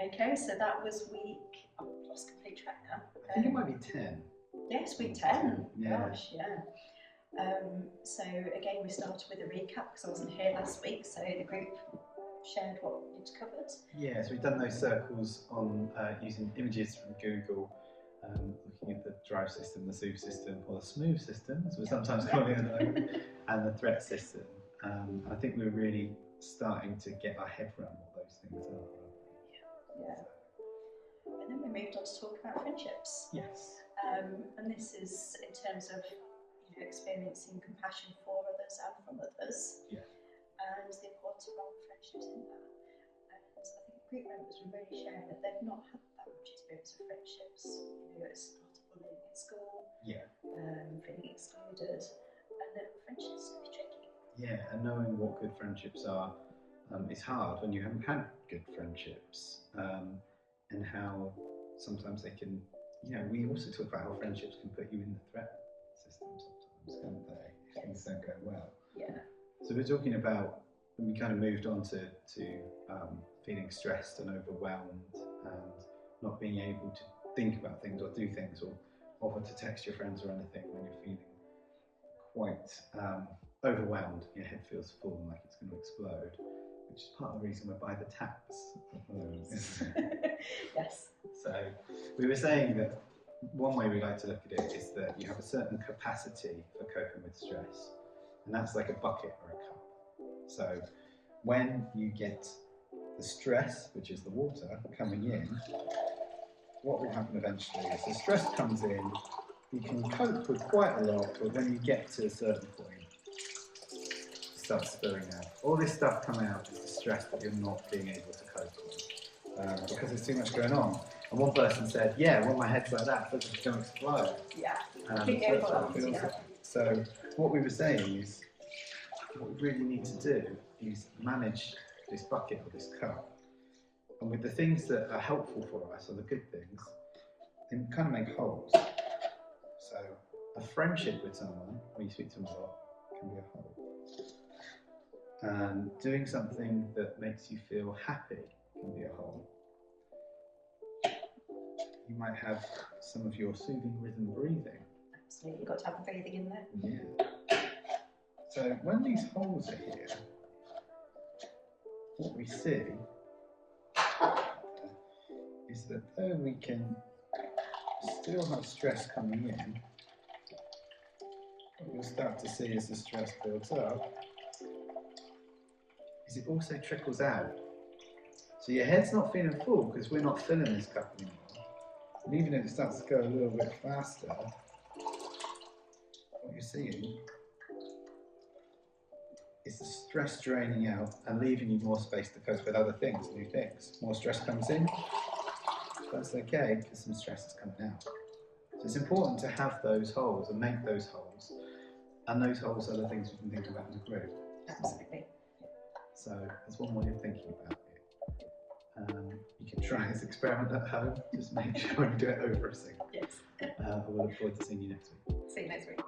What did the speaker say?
Okay, so that was week, I've lost complete track now. I think it might be 10. Yes, week 10. Yeah. Gosh, yeah. So again, we started with a recap because I wasn't here last week, so the group shared what you'd covered. Yeah, so we've done those circles on using images from Google, looking at the drive system, the SOOP system, or the smooth system, as we're sometimes calling it at the moment, and the threat system. I think we're really starting to get our head around what those things are. Yeah. And then we moved on to talk about friendships. Yes. And this is in terms of experiencing compassion for others and from others. Yeah. And the importance of friendships in that. And I think group members were really sharing that they've not had that much experience of friendships. It's a lot of bullying at school. Yeah. Feeling excluded, and that friendships can be tricky. Yeah, and knowing what good friendships are is hard when you haven't had good friendships, and how sometimes they can, we also talk about how friendships can put you in the threat system sometimes, can't they, if things don't go well. Yeah. So we're talking about, when we kind of moved on to feeling stressed and overwhelmed and not being able to think about things or do things or offer to text your friends or anything when you're feeling quite overwhelmed, your head feels full and like it's going to explode, which is part of the reason we're by the taps at the moment, isn't it? Yes. So we were saying that one way we like to look at it is that you have a certain capacity for coping with stress, and that's like a bucket or a cup. So when you get the stress, which is the water, coming in, what will happen eventually is the stress comes in, you can cope with quite a lot, but when you get to a certain point, it starts spilling out. All this stuff coming out is the stress that you're not being able to cope with, because there's too much going on. And one person said, yeah, when my head's like that, it's just going to explode. Yeah. So what we were saying is, what we really need to do is manage this bucket or this cup. And with the things that are helpful for us, or the good things, then kind of make holes. So a friendship with someone, when you speak to them a lot, can be a hole. And doing something that makes you feel happy can be a hole. You might have some of your soothing rhythm breathing. Absolutely, you've got to have the breathing in there. Yeah. So when these holes are here, what we see is that though we can still have stress coming in, what you'll start to see as the stress builds up is it also trickles out. So your head's not feeling full because we're not filling this cup anymore. And even if it starts to go a little bit faster, what you're seeing is the stress draining out and leaving you more space to cope with other things, new things. More stress comes in, that's okay because some stress is coming out. So it's important to have those holes and make those holes, and those holes are the things we can think about in the group. Absolutely. So that's one way of thinking about it. You can try this experiment at home, just make sure you do it over a sink. Yes. We'll look forward to seeing you next week. See you next week.